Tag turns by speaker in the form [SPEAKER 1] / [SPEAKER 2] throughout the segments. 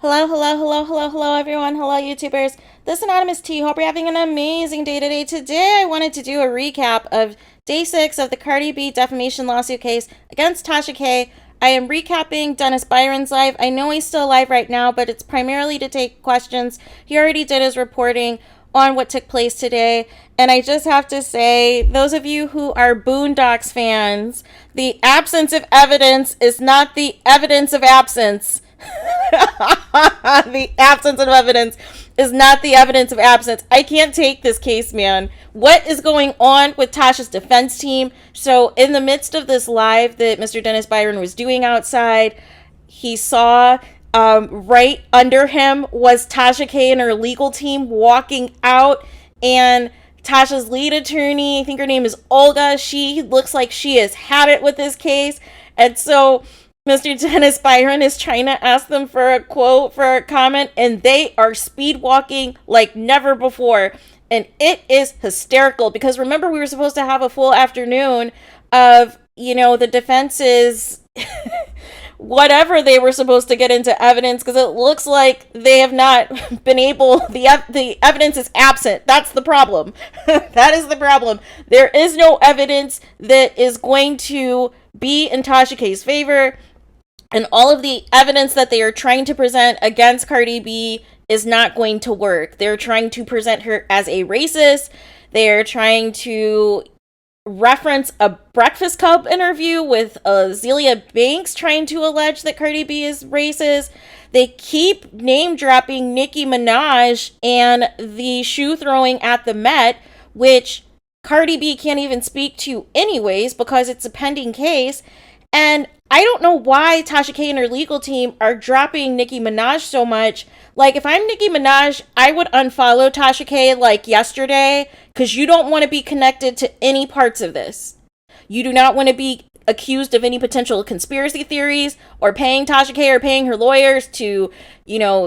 [SPEAKER 1] Hello, everyone. Hello, YouTubers. This is Anonymous T. Hope you're having an amazing day today. Today, I wanted to do a recap of day 6 of the Cardi B defamation lawsuit case against Tasha K. I am recapping Dennis Byron's live. I know he's still alive right now, but it's primarily to take questions. He already did his reporting on what took place today. And I just have to say, those of you who are Boondocks fans, the absence of evidence is not the evidence of absence. The absence of evidence is not the evidence of absence. I can't take this case, man. What is going on with Tasha's defense team? So in the midst of this live that Mr. Dennis Byron was doing outside, he saw right under him was Tasha K and her legal team walking out, and Tasha's lead attorney, I think her name is Olga, she looks like she has had it with this case. And so Mr. Dennis Byron is trying to ask them for a quote, for a comment, and they are speed walking like never before. And it is hysterical because remember, we were supposed to have a full afternoon of, the defense's whatever they were supposed to get into evidence, because it looks like they have not been able, the evidence is absent. That's the problem. That is the problem. There is no evidence that is going to be in Tasha K's favor. And all of the evidence that they are trying to present against Cardi B is not going to work. They're trying to present her as a racist. They're trying to reference a Breakfast Club interview with Azealia Banks trying to allege that Cardi B is racist. They keep name dropping Nicki Minaj and the shoe throwing at the Met, which Cardi B can't even speak to anyways because it's a pending case. And I don't know why Tasha K and her legal team are dropping Nicki Minaj so much. Like, if I'm Nicki Minaj, I would unfollow Tasha K like yesterday, because you don't want to be connected to any parts of this. You do not want to be accused of any potential conspiracy theories or paying Tasha K or paying her lawyers to,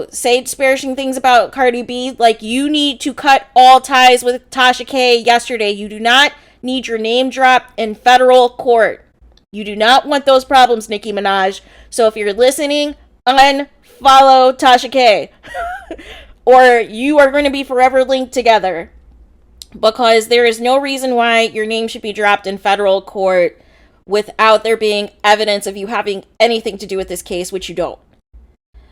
[SPEAKER 1] say disparaging things about Cardi B. Like, you need to cut all ties with Tasha K yesterday. You do not need your name dropped in federal court. You do not want those problems, Nicki Minaj. So if you're listening, unfollow Tasha K. Or you are going to be forever linked together. Because there is no reason why your name should be dropped in federal court without there being evidence of you having anything to do with this case, which you don't.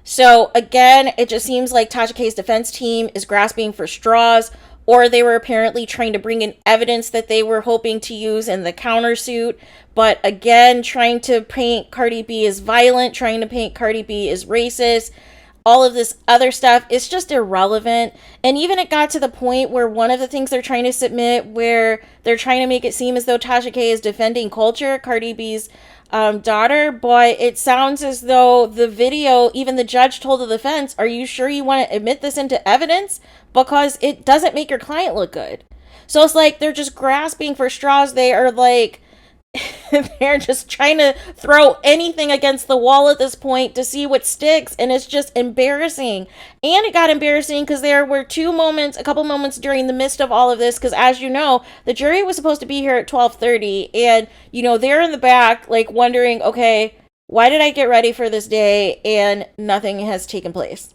[SPEAKER 1] So again, it just seems like Tasha K's defense team is grasping for straws, or they were apparently trying to bring in evidence that they were hoping to use in the countersuit. But again, trying to paint Cardi B as violent, trying to paint Cardi B as racist, all of this other stuff, it's just irrelevant. And even it got to the point where one of the things they're trying to submit, where they're trying to make it seem as though Tasha K is defending Culture, Cardi B's daughter, but it sounds as though the video, even the judge told the defense, are you sure you want to admit this into evidence? Because it doesn't make your client look good. So it's like they're just grasping for straws. They are like, they're just trying to throw anything against the wall at this point to see what sticks, and it's just embarrassing. And it got embarrassing because there were a couple moments during the midst of all of this, because as you know, the jury was supposed to be here at 12:30, and they're in the back like wondering, okay, why did I get ready for this day and nothing has taken place?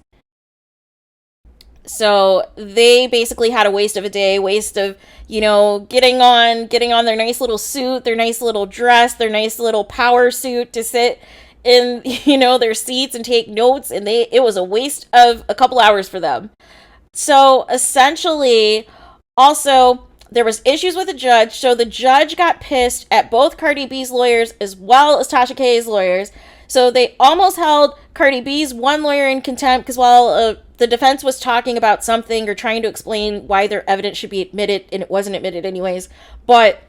[SPEAKER 1] So they basically had a waste of a day, waste of, getting on their nice little suit, their nice little dress, their nice little power suit to sit in, their seats and take notes. And it was a waste of a couple hours for them. So essentially, also, there was issues with the judge. So the judge got pissed at both Cardi B's lawyers as well as Tasha K's lawyers. So they almost held Cardi B's one lawyer in contempt because while the defense was talking about something or trying to explain why their evidence should be admitted, and it wasn't admitted anyways, but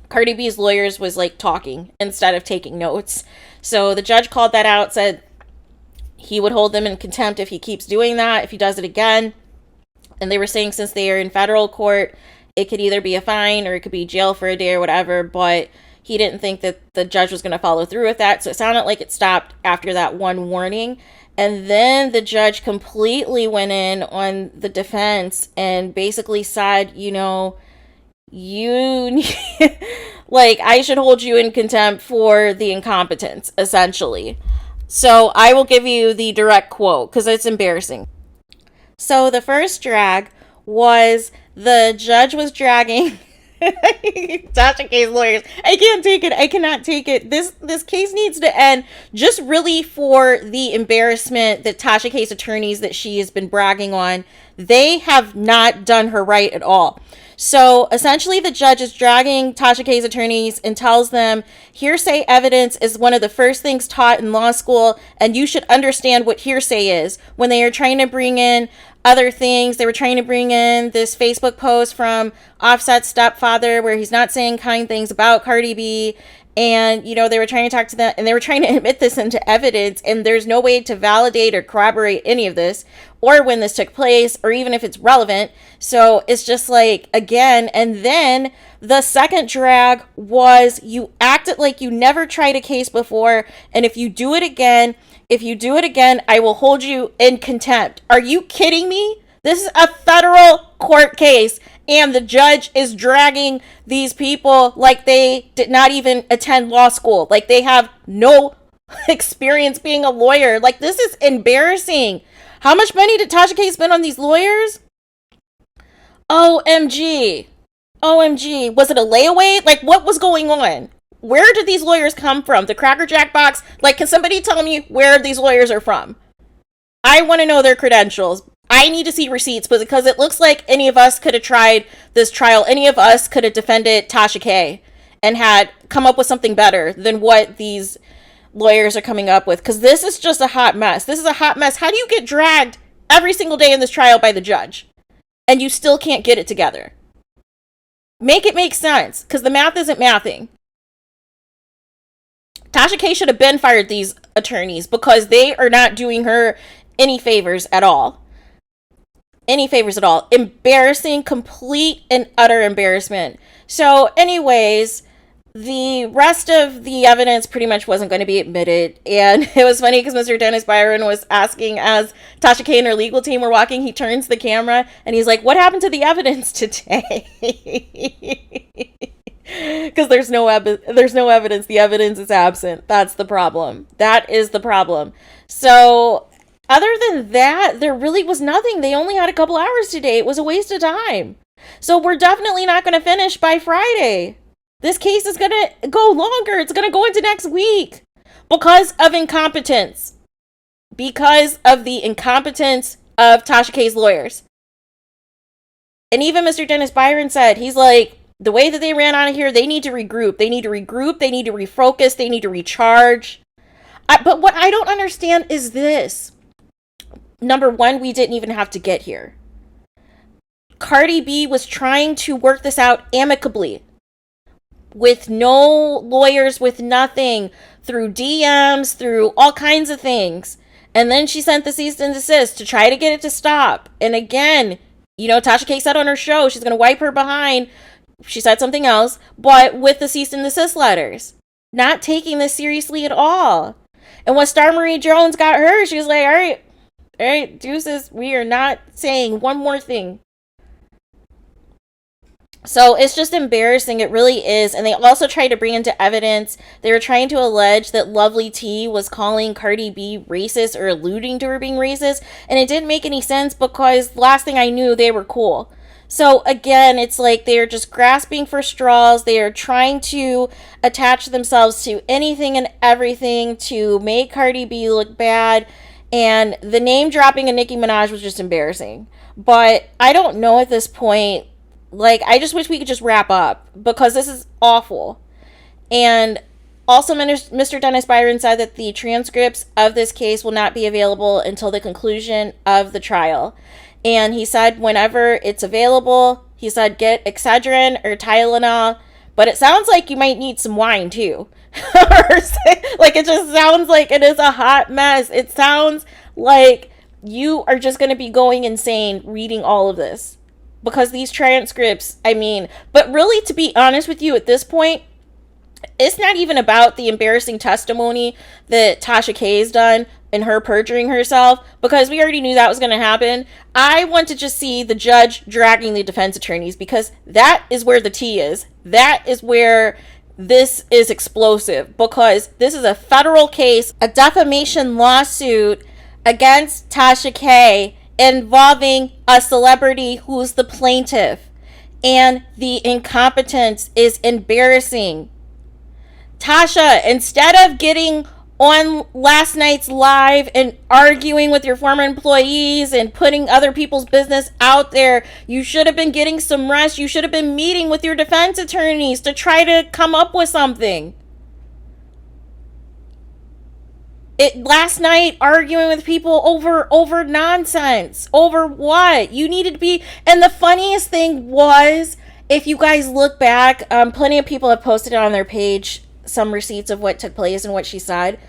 [SPEAKER 1] Cardi B's lawyers was like talking instead of taking notes. So the judge called that out, said he would hold them in contempt if he keeps doing that, if he does it again. And they were saying since they are in federal court, it could either be a fine or it could be jail for a day or whatever, but he didn't think that the judge was going to follow through with that. So it sounded like it stopped after that one warning. And then the judge completely went in on the defense and basically said, like, I should hold you in contempt for the incompetence, essentially. So I will give you the direct quote because it's embarrassing. So the first drag was the judge was dragging Tasha K's lawyers. I can't take it. I cannot take it. This case needs to end just really for the embarrassment that Tasha K's attorneys that she has been bragging on. They have not done her right at all. So essentially the judge is dragging Tasha K's attorneys and tells them hearsay evidence is one of the first things taught in law school, and you should understand what hearsay is. When they are trying to bring in other things, they were trying to bring in this Facebook post from Offset's stepfather where he's not saying kind things about Cardi B. And, you know, they were trying to talk to them and they were trying to admit this into evidence. And there's no way to validate or corroborate any of this or when this took place or even if it's relevant. So it's just like, again, and then the second drag was you acted like you never tried a case before. And if you do it again, I will hold you in contempt. Are you kidding me? This is a federal court case, and the judge is dragging these people like they did not even attend law school. Like they have no experience being a lawyer. Like this is embarrassing. How much money did Tasha K spend on these lawyers? OMG. OMG. Was it a layaway? Like what was going on? Where did these lawyers come from? The Cracker Jack box? Like, can somebody tell me where these lawyers are from? I want to know their credentials. I need to see receipts because it looks like any of us could have tried this trial. Any of us could have defended Tasha K and had come up with something better than what these lawyers are coming up with. Because this is just a hot mess. This is a hot mess. How do you get dragged every single day in this trial by the judge and you still can't get it together? Make it make sense because the math isn't mathing. Tasha K should have been fired these attorneys because they are not doing her any favors at all. Any favors at all. Embarrassing, complete and utter embarrassment. So anyways, the rest of the evidence pretty much wasn't going to be admitted. And it was funny because Mr. Dennis Byron was asking as Tasha K and her legal team were walking, he turns the camera and he's like, what happened to the evidence today? Because there's no evidence. The evidence is absent. That's the problem. That is the problem. So other than that, there really was nothing. They only had a couple hours today. It was a waste of time. So we're definitely not going to finish by Friday. This case is going to go longer. It's going to go into next week because of incompetence. Because of the incompetence of Tasha K's lawyers. And even Mr. Dennis Byron said, he's like, the way that they ran out of here, they need to regroup. They need to refocus. They need to recharge. But what I don't understand is this. Number one, we didn't even have to get here. Cardi B was trying to work this out amicably. With no lawyers, with nothing. Through DMs, through all kinds of things. And then she sent the cease and desist to try to get it to stop. And again, you know, Tasha K said on her show, she's going to wipe her behind. She said something else, but with the cease and desist letters. Not taking this seriously at all. And when Star Marie Jones got her, she was like, all right, deuces, we are not saying one more thing. So it's just embarrassing. It really is. And they also tried to bring into evidence, they were trying to allege that Lovely T was calling Cardi B racist or alluding to her being racist. And it didn't make any sense because last thing I knew, they were cool. So again, it's like they are just grasping for straws. They are trying to attach themselves to anything and everything to make Cardi B look bad. And the name dropping of Nicki Minaj was just embarrassing. But I don't know at this point. Like, I just wish we could just wrap up because this is awful. And also, Mr. Dennis Byron said that the transcripts of this case will not be available until the conclusion of the trial. And he said whenever it's available, he said get Excedrin or Tylenol. But it sounds like you might need some wine too. Like, it just sounds like it is a hot mess. It sounds like you are just going to be going insane reading all of this. Because these transcripts, I mean, but really, to be honest with you at this point, it's not even about the embarrassing testimony that Tasha K has done and her perjuring herself, because we already knew that was going to happen. I want to just see the judge dragging the defense attorneys, because that is where the tea is. That is where this is explosive, because this is a federal case, a defamation lawsuit against Tasha K involving a celebrity who's the plaintiff. And the incompetence is embarrassing. Tasha, instead of getting on last night's live and arguing with your former employees and putting other people's business out there, you should have been getting some rest. You should have been meeting with your defense attorneys to try to come up with something. Last night, arguing with people over nonsense. Over what? You needed to be... And the funniest thing was, if you guys look back, plenty of people have posted on their page some receipts of what took place and what she said.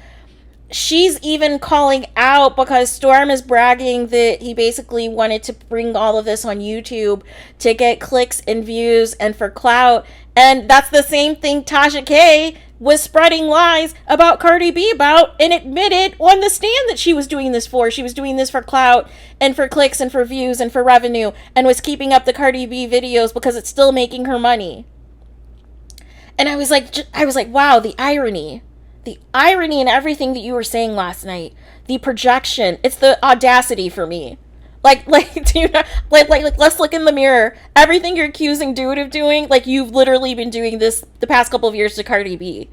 [SPEAKER 1] She's even calling out, because Storm is bragging that he basically wanted to bring all of this on YouTube to get clicks and views and for clout. And that's the same thing Tasha K was spreading lies about Cardi B about, and admitted on the stand that she was doing this for. She was doing this for clout and for clicks and for views and for revenue, and was keeping up the Cardi B videos because it's still making her money. And I was like, wow, the irony in everything that you were saying last night, the projection, it's the audacity for me. Do you know, let's look in the mirror. Everything you're accusing dude of doing, you've literally been doing this the past couple of years to Cardi B.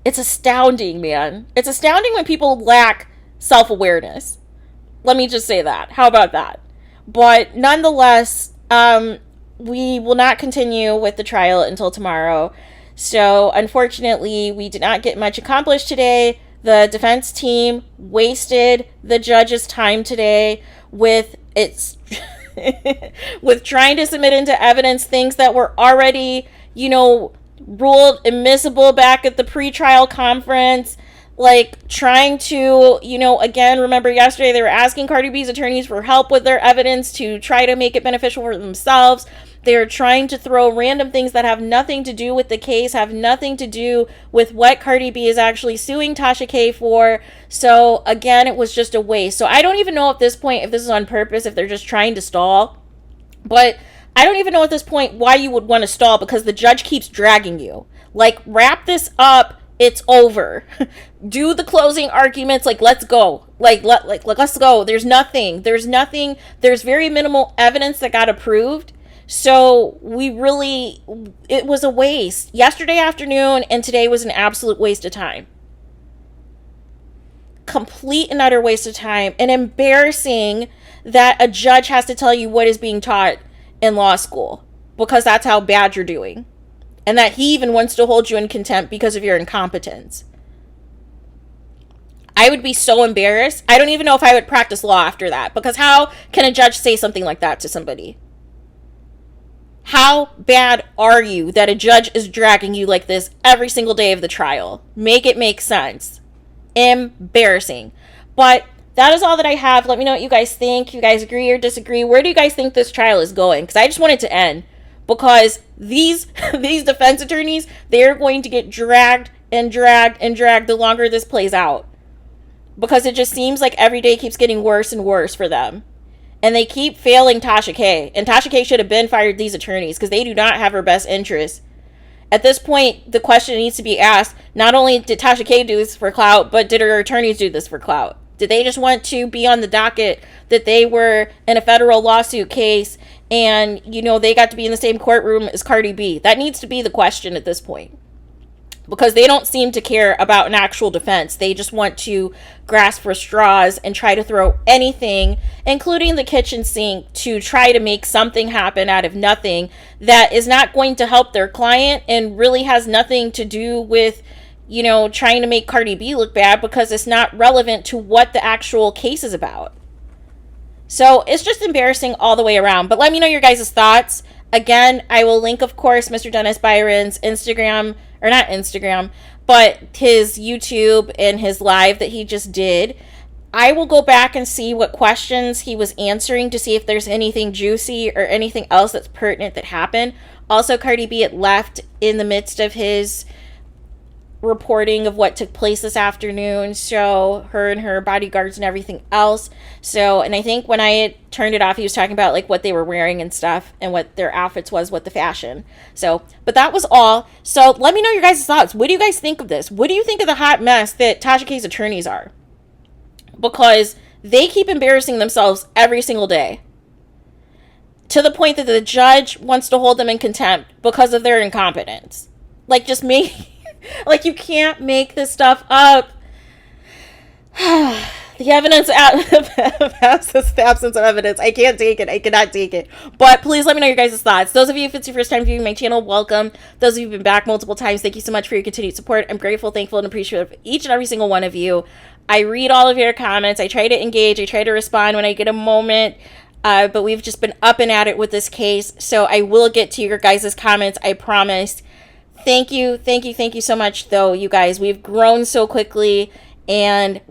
[SPEAKER 1] It's astounding, man. It's astounding when people lack self-awareness. Let me just say that. How about that? But nonetheless, we will not continue with the trial until tomorrow. So, unfortunately, we did not get much accomplished today. The defense team wasted the judge's time today with with trying to submit into evidence things that were already, ruled admissible back at the pretrial conference. Trying to, again, remember yesterday they were asking Cardi B's attorneys for help with their evidence to try to make it beneficial for themselves. They're trying to throw random things that have nothing to do with the case, have nothing to do with what Cardi B is actually suing Tasha K for. So, again, it was just a waste. So, I don't even know at this point if this is on purpose, if they're just trying to stall. But I don't even know at this point why you would want to stall, because the judge keeps dragging you. Wrap this up. It's over. Do the closing arguments. Let's go. Let's go. There's nothing. There's very minimal evidence that got approved. So it was a waste. Yesterday afternoon and today was an absolute waste of time. Complete and utter waste of time. And embarrassing that a judge has to tell you what is being taught in law school, because that's how bad you're doing. And that he even wants to hold you in contempt because of your incompetence. I would be so embarrassed. I don't even know if I would practice law after that, because how can a judge say something like that to somebody? How bad are you that a judge is dragging you like this every single day of the trial? Make it make sense. Embarrassing. But that is all that I have. Let me know what you guys think. You guys agree or disagree? Where do you guys think this trial is going? Because I just want it to end. Because these defense attorneys, they're going to get dragged and dragged and dragged the longer this plays out. Because it just seems like every day keeps getting worse and worse for them. And they keep failing Tasha K. And Tasha K should have been fired these attorneys, because they do not have her best interests. At this point, the question needs to be asked, not only did Tasha K do this for clout, but did her attorneys do this for clout? Did they just want to be on the docket that they were in a federal lawsuit case and, they got to be in the same courtroom as Cardi B? That needs to be the question at this point. Because they don't seem to care about an actual defense. They just want to grasp for straws and try to throw anything, including the kitchen sink, to try to make something happen out of nothing that is not going to help their client and really has nothing to do with, trying to make Cardi B look bad, because it's not relevant to what the actual case is about. So it's just embarrassing all the way around. But let me know your guys' thoughts. Again, I will link, of course, Mr. Dennis Byron's Instagram, or not Instagram, but his YouTube and his live that he just did. I will go back and see what questions he was answering to see if there's anything juicy or anything else that's pertinent that happened. Also, Cardi B had left in the midst of his reporting of what took place this afternoon. So her and her bodyguards and everything else. So, and I think when I had turned it off, he was talking about like what they were wearing and stuff and what their outfits was, what the fashion. So, but that was all. So let me know your guys' thoughts. What do you guys think of this? What do you think of the hot mess that Tasha K's attorneys are? Because they keep embarrassing themselves every single day, to the point that the judge wants to hold them in contempt because of their incompetence. Like, just make, like, you can't make this stuff up. The evidence, the absence of evidence. I can't take it. I cannot take it. But please let me know your guys' thoughts. Those of you, if it's your first time viewing my channel, welcome. Those of you who've been back multiple times, thank you so much for your continued support. I'm grateful, thankful, and appreciative of each and every single one of you. I read all of your comments. I try to engage. I try to respond when I get a moment. But we've just been up and at it with this case. So I will get to your guys' comments. I promise. Thank you. Thank you. Thank you so much, though, you guys. We've grown so quickly. And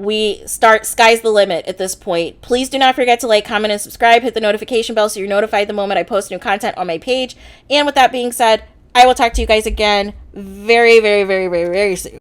[SPEAKER 1] sky's the limit at this point. Please do not forget to like, comment, and subscribe. Hit the notification bell so you're notified the moment I post new content on my page. And with that being said, I will talk to you guys again very, very, very, very, very soon.